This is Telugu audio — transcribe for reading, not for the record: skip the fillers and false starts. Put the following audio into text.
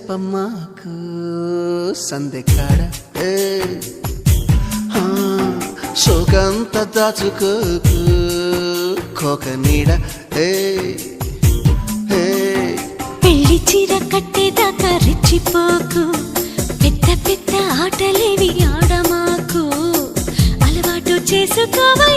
చెప్పమ్మాకు సందెకాడ శోకంత దాచుకోకు కోక నీడ పెళ్లి చీర కట్టేదాకా రెచ్చిపోకు పెద్ద పెద్ద ఆటలేవి ఆడమాకు అలవాటు చేసుకోవా